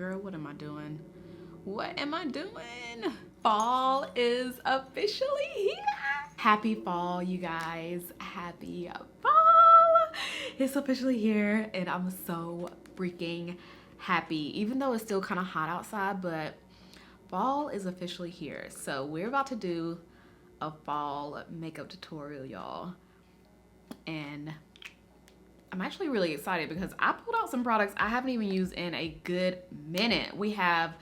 Girl, what am I doing? What am I doing? Fall is officially here. Happy fall, you guys. Happy fall. It's officially here and I'm so freaking happy. Even though it's still kind of hot outside, but fall is officially here. So we're about to do a fall makeup tutorial, y'all. And I'm actually really excited because I pulled out some products I haven't even used in a good minute. We have,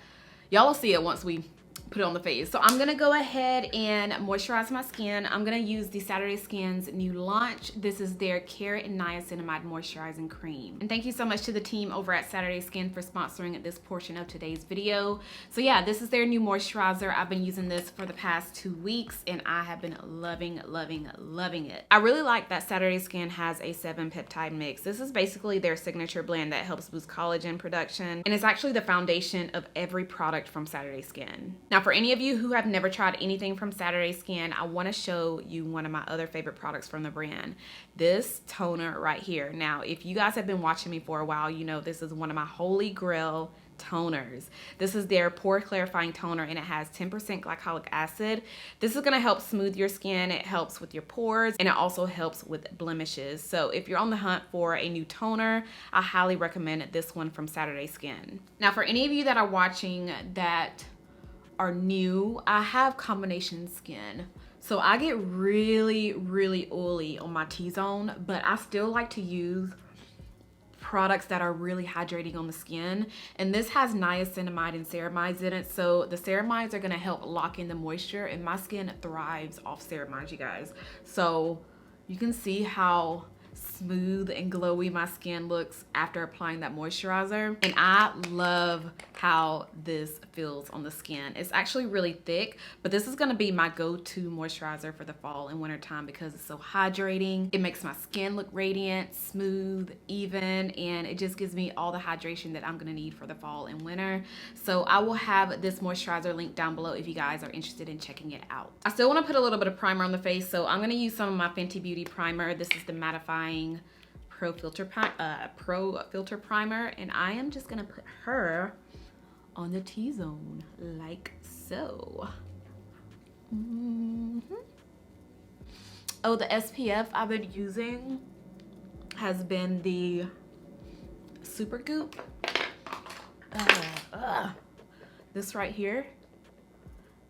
y'all will see it once we put it on the face. So I'm gonna go ahead and moisturize my skin. I'm gonna use the Saturday Skin's new launch. This is their Carrot and Niacinamide Moisturizing Cream. And thank you so much to the team over at Saturday Skin for sponsoring this portion of today's video. So yeah, this is their new moisturizer. I've been using this for the past 2 weeks and I have been loving it. I really like that Saturday Skin has a 7-peptide mix. This is basically their signature blend that helps boost collagen production. And it's actually the foundation of every product from Saturday Skin. Now, for any of you who have never tried anything from Saturday Skin, I want to show you one of my other favorite products from the brand. This toner right here. Now, if you guys have been watching me for a while, you know this is one of my holy grail toners. This is their Pore Clarifying Toner and it has 10% glycolic acid. This is going to help smooth your skin. It helps with your pores and it also helps with blemishes. So if you're on the hunt for a new toner, I highly recommend this one from Saturday Skin. Now, for any of you that are watching that are new, I have combination skin. So I get really oily on my T-zone, but I still like to use products that are really hydrating on the skin. And this has niacinamide and ceramides in it. So the ceramides are gonna help lock in the moisture and my skin thrives off ceramides, you guys. So you can see how smooth and glowy my skin looks after applying that moisturizer. And I love how this feels on the skin. It's actually really thick, but this is gonna be my go-to moisturizer for the fall and winter time because it's so hydrating. It makes my skin look radiant, smooth, even, and it just gives me all the hydration that I'm gonna need for the fall and winter. So I will have this moisturizer linked down below if you guys are interested in checking it out. I still wanna put a little bit of primer on the face, so I'm gonna use some of my Fenty Beauty primer. This is the Mattifying Pro Filter Primer, and I am just gonna put her on the T-zone like so. Oh, the SPF I've been using has been the Super Goop. This right here.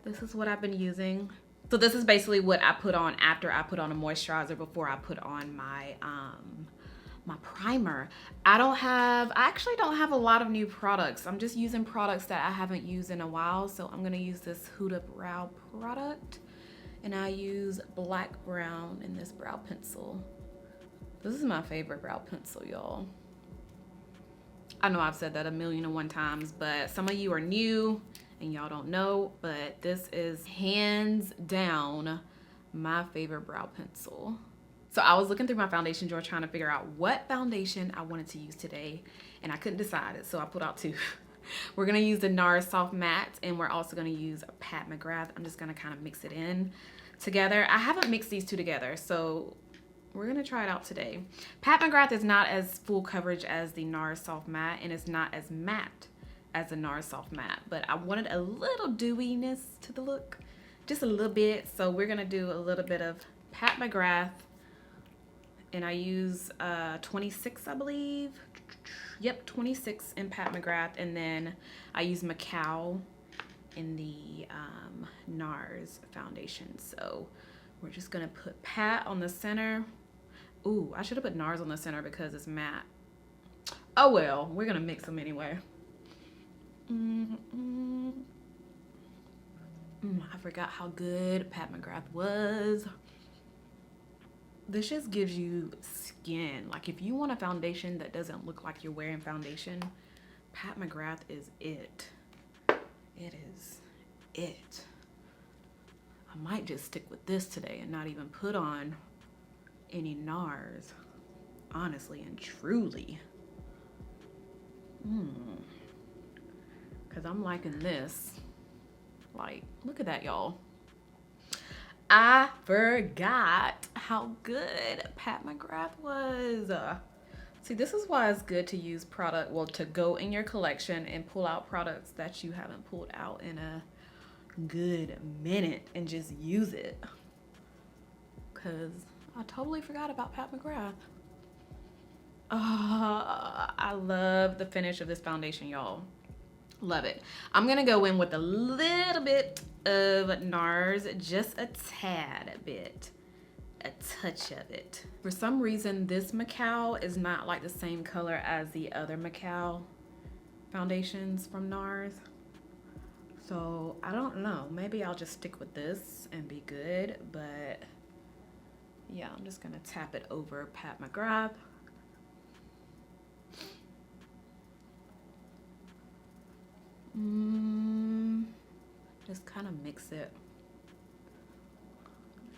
This is what I've been using. So this is basically what I put on after I put on a moisturizer before I put on my my primer. I actually don't have a lot of new products. I'm just using products that I haven't used in a while. So I'm gonna use this Huda brow product and I use black brown in this brow pencil. This is my favorite brow pencil, y'all. I know I've said that 1,000,001 times, but some of you are new and y'all don't know, but this is hands down my favorite brow pencil. So I was looking through my foundation drawer trying to figure out what foundation I wanted to use today, and I couldn't decide, so I pulled out two. We're gonna use the NARS Soft Matte, and we're also gonna use Pat McGrath. I'm just gonna kind of mix it in together. I haven't mixed these two together, so we're gonna try it out today. Pat McGrath is not as full coverage as the NARS Soft Matte, and it's not as matte as the NARS Soft Matte, but I wanted a little dewiness to the look, just a little bit. So we're gonna do a little bit of Pat McGrath, and I use 26, I believe. Yep, 26 in Pat McGrath, and then I use Macao in the NARS foundation. So we're just gonna put Pat on the center. Ooh, I should have put NARS on the center because it's matte. Oh well, we're gonna mix them anyway. I forgot how good Pat McGrath was. This just gives you skin. Like if you want a foundation that doesn't look like you're wearing foundation, Pat McGrath is it. It is it. I might just stick with this today and not even put on any NARS, honestly and truly. Cause I'm liking this. Like, look at that, y'all. I forgot how good Pat McGrath was. See, this is why it's good to use product, well, to go in your collection and pull out products that you haven't pulled out in a good minute and just use it. Because I totally forgot about Pat McGrath. I love the finish of this foundation, y'all. Love it. I'm gonna go in with a little bit of NARS, just a tad bit, a touch of it. For some reason, this Macao is not like the same color as the other Macao foundations from NARS. So I don't know, maybe I'll just stick with this and be good, but yeah, I'm just gonna tap it over Pat McGrath. Just kind of mix it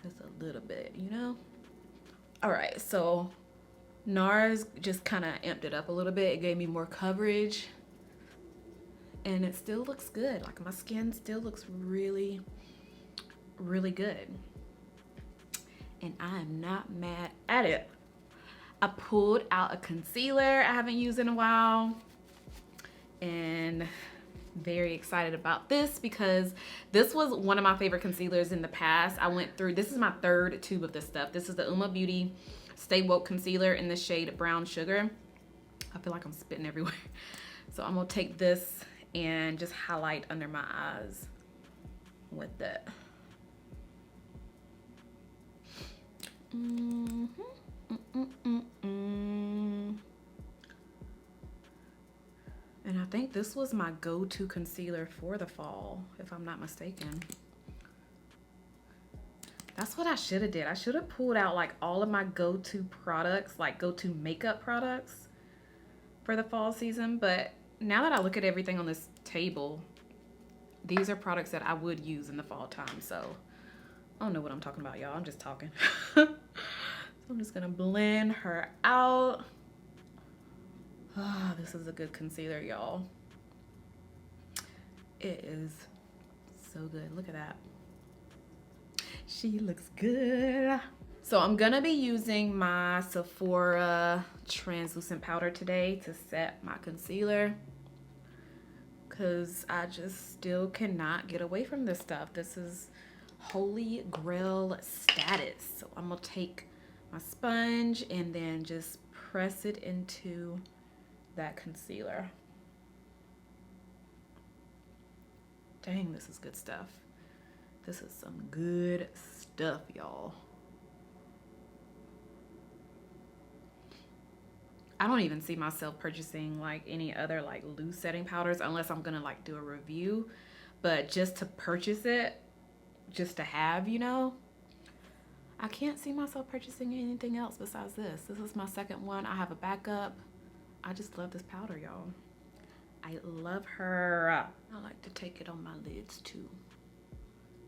just a little bit, you know? All right, so NARS just kind of amped it up a little bit. It gave me more coverage and it still looks good. Like my skin still looks really, really good. And I am not mad at it. I pulled out a concealer I haven't used in a while and very excited about this because this was one of my favorite concealers in the past. I went through, this is my third tube of this stuff. This is the Huda Beauty Stay Woke Concealer in the shade Brown Sugar. I feel like I'm spitting everywhere. So I'm gonna take this and just highlight under my eyes with it. And I think this was my go-to concealer for the fall, if I'm not mistaken. That's what I should have did. I should have pulled out like all of my go-to products, like go-to makeup products for the fall season. But now that I look at everything on this table, these are products that I would use in the fall time. So I don't know what I'm talking about, y'all. I'm just talking. So I'm just gonna blend her out. Ah, this is a good concealer, y'all. It is so good. Look at that. She looks good. So I'm gonna be using my Sephora translucent powder today to set my concealer because I just still cannot get away from this stuff. This is holy grail status. So I'm gonna take my sponge and then just press it into that concealer. Dang, this is good stuff. This is some good stuff, y'all. I don't even see myself purchasing like any other like loose setting powders unless I'm gonna like do a review, but just to purchase it, just to have, you know, I can't see myself purchasing anything else besides this. This is my second one. I have a backup. I just love this powder, y'all. I love her. I like to take it on my lids too.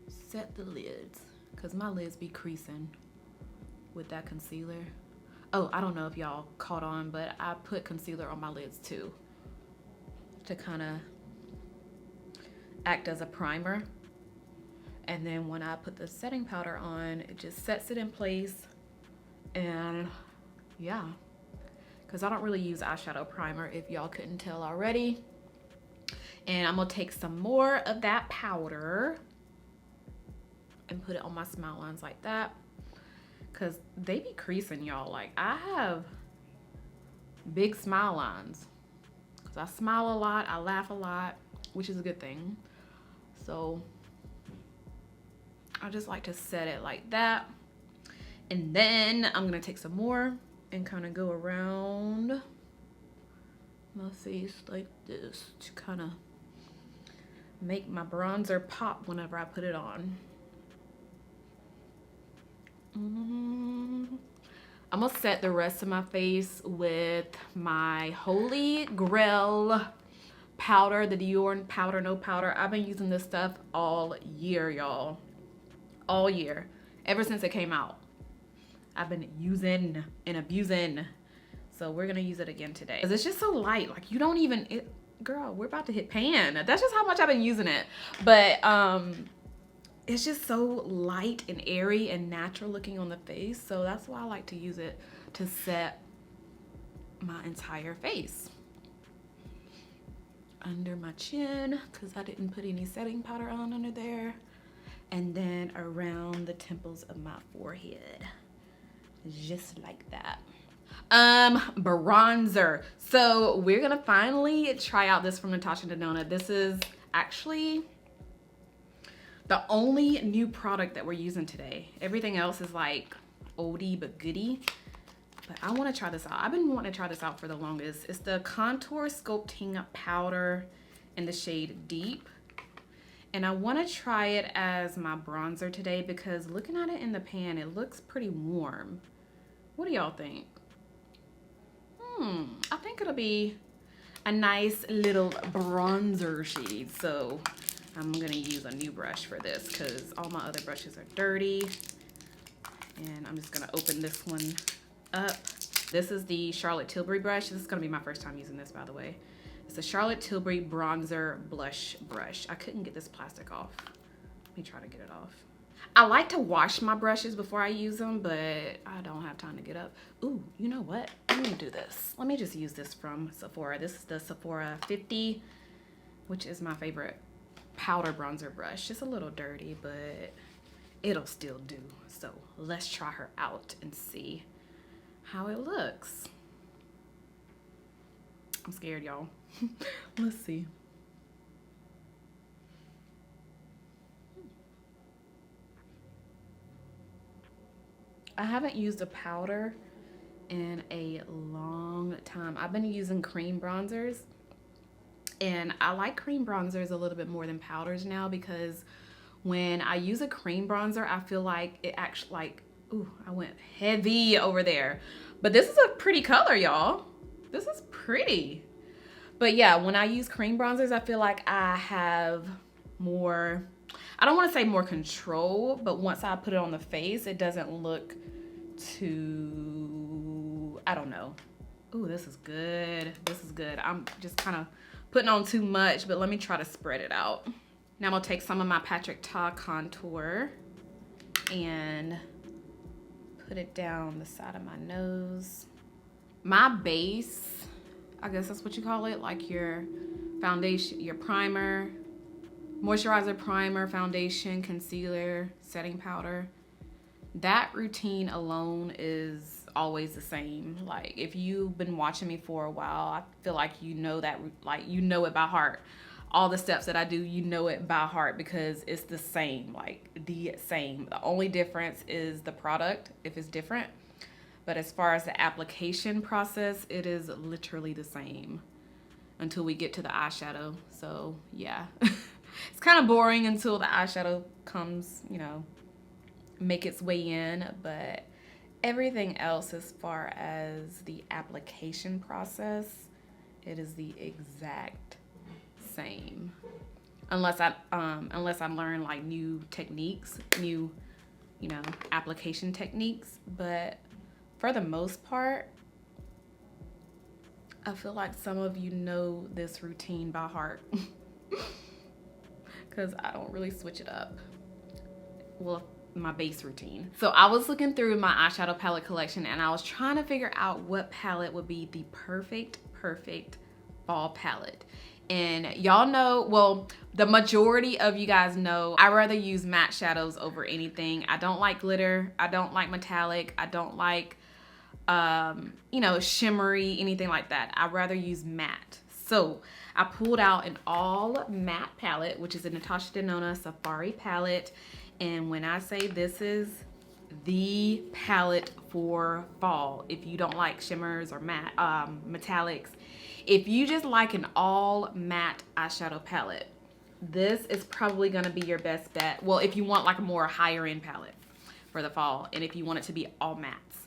Set the lids, because my lids be creasing with that concealer. Oh, I don't know if y'all caught on, but I put concealer on my lids too to kind of act as a primer. And then when I put the setting powder on, it just sets it in place. And yeah, because I don't really use eyeshadow primer if y'all couldn't tell already. And I'm gonna take some more of that powder and put it on my smile lines like that, because they be creasing, y'all. Like, I have big smile lines because I smile a lot, I laugh a lot, which is a good thing. So I just like to set it like that. And then I'm gonna take some more and kind of go around my face like this to kind of make my bronzer pop whenever I put it on. I'm gonna set the rest of my face with my Holy Grail powder, the Dior powder no powder. I've been using this stuff all year, y'all. All year, ever since it came out. I've been using and abusing. So we're gonna use it again today. Cause it's just so light, like you don't even, girl, we're about to hit pan. That's just how much I've been using it. But it's just so light and airy and natural looking on the face. So that's why I like to use it to set my entire face. Under my chin, because I didn't put any setting powder on under there. And then around the temples of my forehead. Just like that. Bronzer. So we're gonna finally try out this from Natasha and Denona. This is actually the only new product that we're using today. Everything else is like oldie but goodie. But I want to try this out. I've been wanting to try this out for the longest. It's the Contour Sculpting Powder in the shade Deep. And I want to try it as my bronzer today because looking at it in the pan, it looks pretty warm. What do y'all think? I think it'll be a nice little bronzer shade. So I'm going to use a new brush for this because all my other brushes are dirty. And I'm just going to open this one up. This is the Charlotte Tilbury brush. This is going to be my first time using this, by the way. It's a Charlotte Tilbury bronzer blush brush. I couldn't get this plastic off. Let me try to get it off. I like to wash my brushes before I use them, but I don't have time to get up. Ooh, you know what? Let me do this. Let me just use this from Sephora. This is the Sephora 50, which is my favorite powder bronzer brush. It's a little dirty, but it'll still do. So let's try her out and see how it looks. I'm scared, y'all. Let's see. I haven't used a powder in a long time. I've been using cream bronzers, and I like cream bronzers a little bit more than powders now because when I use a cream bronzer, I feel like it actually like, ooh, I went heavy over there. But this is a pretty color, y'all. This is pretty. But yeah, when I use cream bronzers, I feel like I have more, I don't want to say more control, but once I put it on the face, it doesn't look too, I don't know. Ooh, this is good. This is good. I'm just kind of putting on too much, but let me try to spread it out. Now I'm gonna take some of my Patrick Ta contour and put it down the side of my nose. My base, I guess that's what you call it, like your foundation, your primer, moisturizer, primer, foundation, concealer, setting powder. That routine alone is always the same. Like if you've been watching me for a while, I feel like you know that, like you know it by heart. All the steps that I do, you know it by heart because it's the same, like the same. The only difference is the product, if it's different. But as far as the application process, it is literally the same until we get to the eyeshadow. So yeah, it's kind of boring until the eyeshadow comes, you know, make its way in. But everything else as far as the application process, it is the exact same. Unless I learn like new techniques, new, you know, application techniques. But for the most part, I feel like some of you know this routine by heart because I don't really switch it up. Well, my base routine. So I was looking through my eyeshadow palette collection and I was trying to figure out what palette would be the perfect fall palette. And y'all know, well, the majority of you guys know, I rather use matte shadows over anything. I don't like glitter. I don't like metallic. I don't like you know, shimmery, anything like that. I'd rather use matte. So I pulled out an all matte palette, which is a Natasha Denona Safari palette. And when I say this is the palette for fall, if you don't like shimmers or matte, metallics, if you just like an all matte eyeshadow palette, this is probably gonna be your best bet. Well, if you want like a more higher end palette for the fall, and if you want it to be all mattes,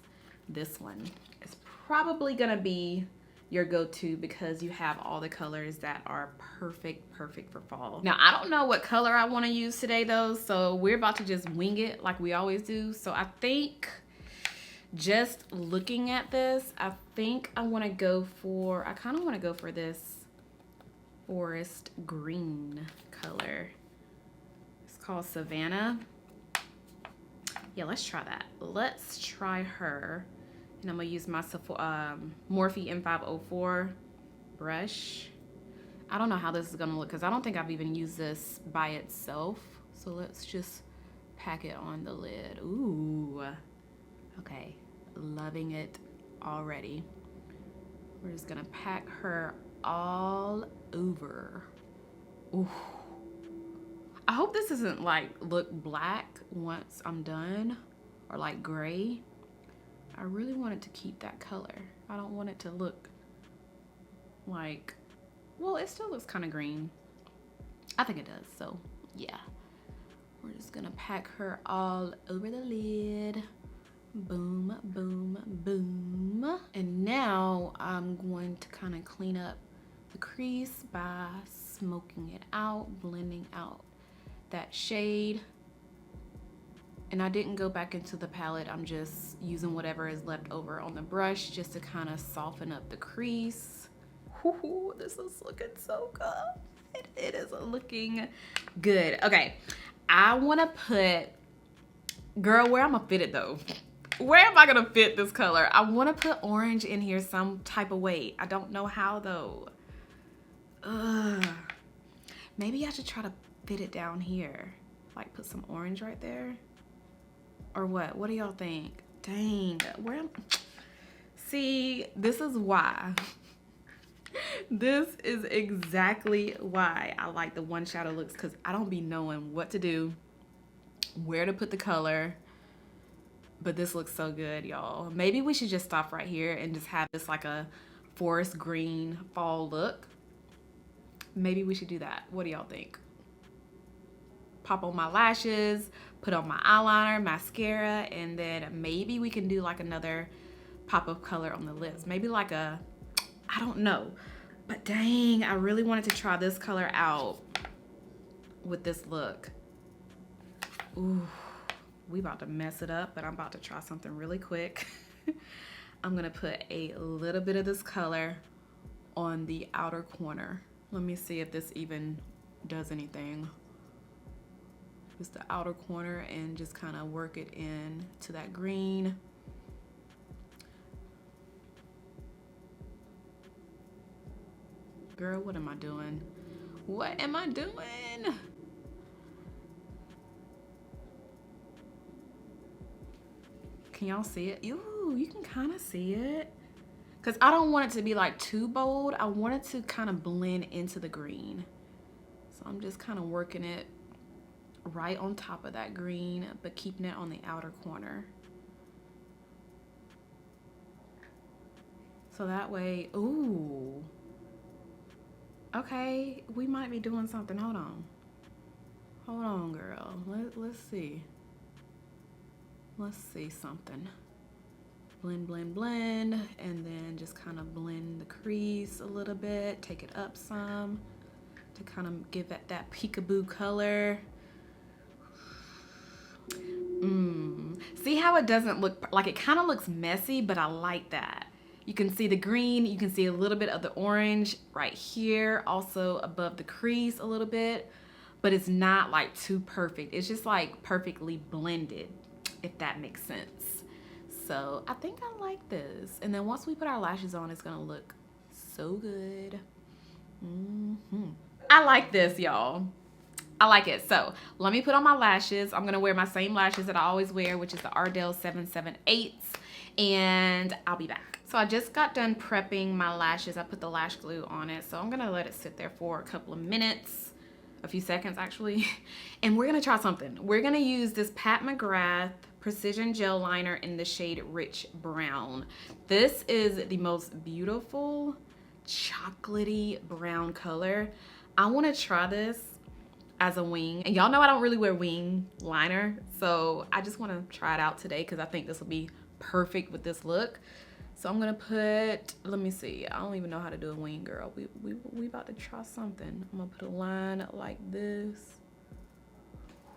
this one is probably gonna be your go-to because you have all the colors that are perfect for fall. Now, I don't know what color I wanna use today though, so we're about to just wing it like we always do. So I think just looking at this, I think I wanna go for, I kinda wanna go for this forest green color. It's called Savannah. Yeah, let's try that. Let's try her And I'm gonna use my Sephora, Morphe M504 brush. I don't know how this is gonna look because I don't think I've even used this by itself. So let's just pack it on the lid. Ooh, okay, loving it already. We're just gonna pack her all over. Ooh. I hope this isn't like look black once I'm done, or like gray. I really want it to keep that color. I don't want it to look like, well, it still looks kind of green. I think it does, so yeah. We're just gonna pack her all over the lid. Boom, boom, boom. And now I'm going to kind of clean up the crease by smoking it out, blending out that shade. And I didn't go back into the palette. I'm just using whatever is left over on the brush just to kind of soften up the crease. Ooh, this is looking so good. It is looking good. Okay, I want to put, girl, where I'm gonna fit it though? Where am I gonna fit this color? I want to put orange in here some type of way. I don't know how though. Ugh. Maybe I should try to fit it down here. Like put some orange right there. Or what? What do y'all think? Dang, where am, see, this is why. This is exactly why I like the one shadow looks, because I don't be knowing what to do, where to put the color. But this looks so good, y'all. Maybe we should just stop right here and just have this like a forest green fall look. Maybe we should do that. What do y'all think? Pop on my lashes, put on my eyeliner, mascara, and then maybe we can do like another pop of color on the lips. Maybe like a, I don't know. But dang, I really wanted to try this color out with this look. Ooh, we about to mess it up, but I'm about to try something really quick. I'm gonna put a little bit of this color on the outer corner. Let me see if this even does anything. Just the outer corner and just kind of work it in to that green. Girl, what am I doing? What am I doing? Can y'all see it? Ooh, you can kind of see it. Because I don't want it to be like too bold. I want it to kind of blend into the green. So I'm just kind of working it right on top of that green, but keeping it on the outer corner. So that way, ooh. Okay, we might be doing something. Hold on. Hold on, girl. Let's see. Let's see something. Blend, blend, blend, and then just kind of blend the crease a little bit. Take it up some to kind of give it that peekaboo color. See how it doesn't look, like it kind of looks messy, but I like that. You can see the green, you can see a little bit of the orange right here, also above the crease a little bit, but it's not like too perfect. It's just like perfectly blended, if that makes sense. So I think I like this. And then once we put our lashes on, it's gonna look so good. I like this, y'all. I like it. So let me put on my lashes. I'm gonna wear my same lashes that I always wear, which is the Ardell 778s, and I'll be back. So I just got done prepping my lashes. I put the lash glue on it, so I'm gonna let it sit there for a couple of minutes, a few seconds actually, and we're gonna try something. We're gonna use this Pat McGrath Precision Gel Liner in the shade Rich Brown. This is the most beautiful chocolatey brown color. I wanna try this as a wing, and y'all know I don't really wear wing liner, so I just want to try it out today because I think this will be perfect with this look. So I'm gonna put, let me see, I don't even know how to do a wing, girl. We about to try something. I'm gonna put a line like this.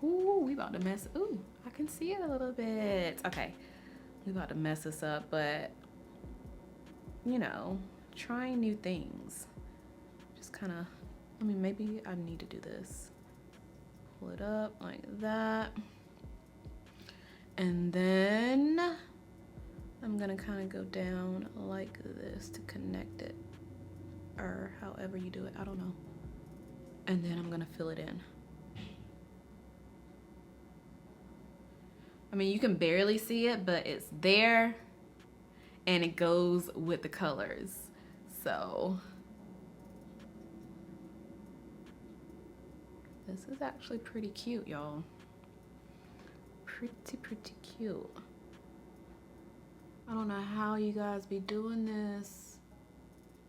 Ooh, we about to mess, ooh, I can see it a little bit. Okay, we about to mess this up, but you know, trying new things. Just kind of, I mean, maybe I need to do this. Pull it up like that. And then I'm gonna kind of go down like this to connect it, or however you do it, I don't know. And then I'm gonna fill it in. I mean, you can barely see it, but it's there and it goes with the colors. So this is actually pretty cute, y'all. Pretty cute. I don't know how you guys be doing this.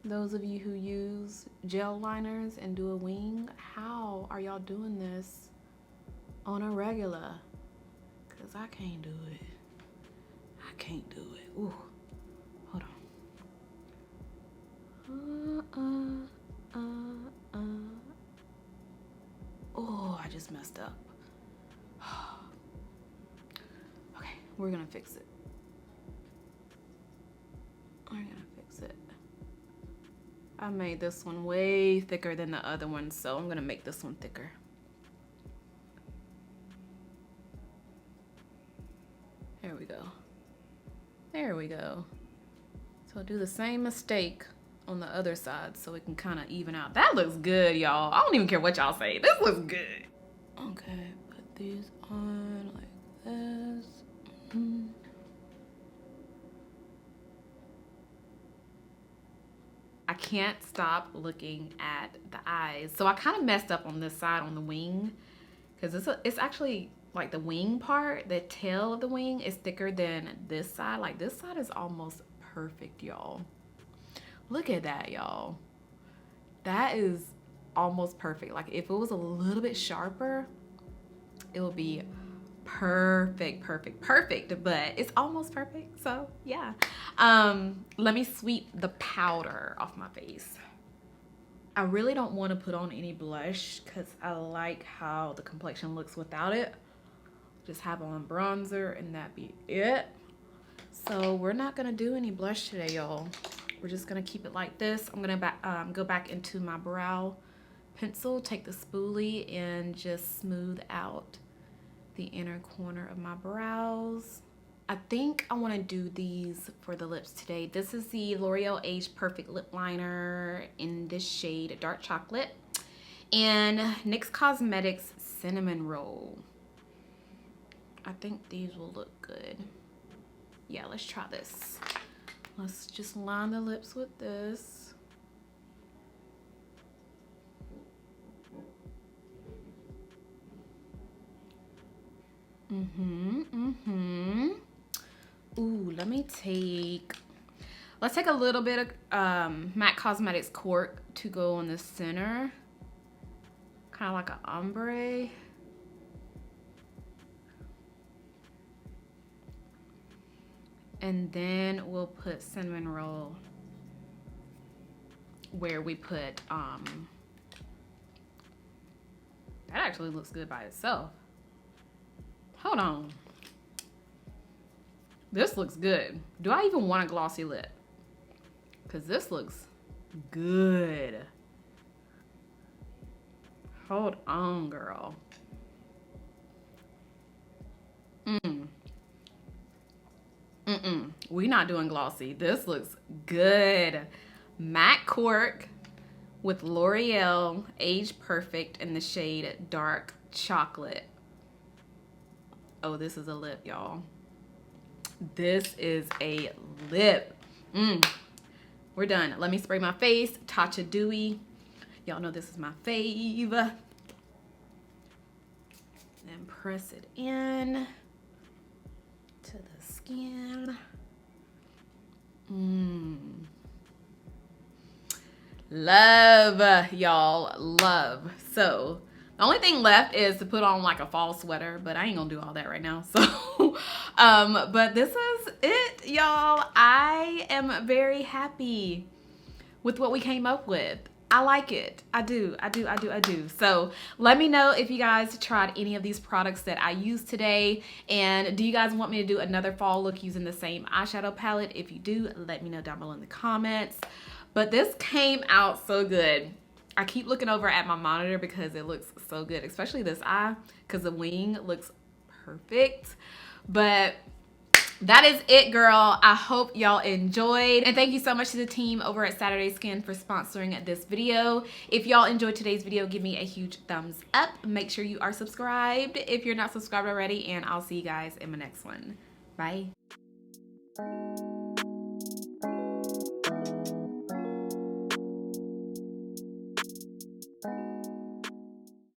Those of you who use gel liners and do a wing, how are y'all doing this on a regular? Cause I can't do it. I can't do it. Ooh, hold on. Oh, I just messed up. Okay, we're gonna fix it. We're gonna fix it. I made this one way thicker than the other one, so I'm gonna make this one thicker. There we go. There we go. So I'll do the same mistake on the other side so it can kind of even out. That looks good, y'all. I don't even care what y'all say. This looks good. Okay, put these on like this. I can't stop looking at the eyes. So I kind of messed up on this side on the wing, because it's actually like the wing part, the tail of the wing is thicker than this side. Like this side is almost perfect, y'all. Look at that, y'all. That is almost perfect. Like if it was a little bit sharper, it would be perfect, but it's almost perfect. So yeah. Let me sweep the powder off my face. I really don't want to put on any blush because I like how the complexion looks without it. Just have on bronzer and that be it. So we're not gonna do any blush today, y'all. We're just gonna keep it like this. I'm gonna go back into my brow pencil, take the spoolie and just smooth out the inner corner of my brows. I think I want to do these for the lips today. This is the L'Oreal Age Perfect Lip Liner in this shade Dark Chocolate, and NYX Cosmetics Cinnamon Roll. I think these will look good. Yeah, let's try this. Let's just line the lips with this. Ooh, let's take a little bit of MAC Cosmetics Cork to go on the center. Kind of like an ombre. And then we'll put Cinnamon Roll where we put, that actually looks good by itself. Hold on. This looks good. Do I even want a glossy lip? Because this looks good. Hold on, girl. We not doing glossy. This looks good. Matte Cork with L'Oreal Age Perfect in the shade Dark Chocolate. Oh, this is a lip, y'all. This is a lip. We're done. Let me spray my face. Tatcha Dewy. Y'all know this is my fave. And press it in to the skin. Love, y'all. Love. So the only thing left is to put on like a fall sweater, but I ain't gonna do all that right now. So but this is it, y'all. I am very happy with what we came up with. I like it. I do. So let me know if you guys tried any of these products that I used today, and do you guys want me to do another fall look using the same eyeshadow palette? If you do, let me know down below in the comments. But this came out so good. I keep looking over at my monitor because it looks so good, especially this eye, because the wing looks perfect. But that is it, girl. I hope y'all enjoyed, and thank you so much to the team over at Saturday Skin for sponsoring this video. If y'all enjoyed today's video, give me a huge thumbs up. Make sure you are subscribed if you're not subscribed already, and I'll see you guys in my next one. Bye.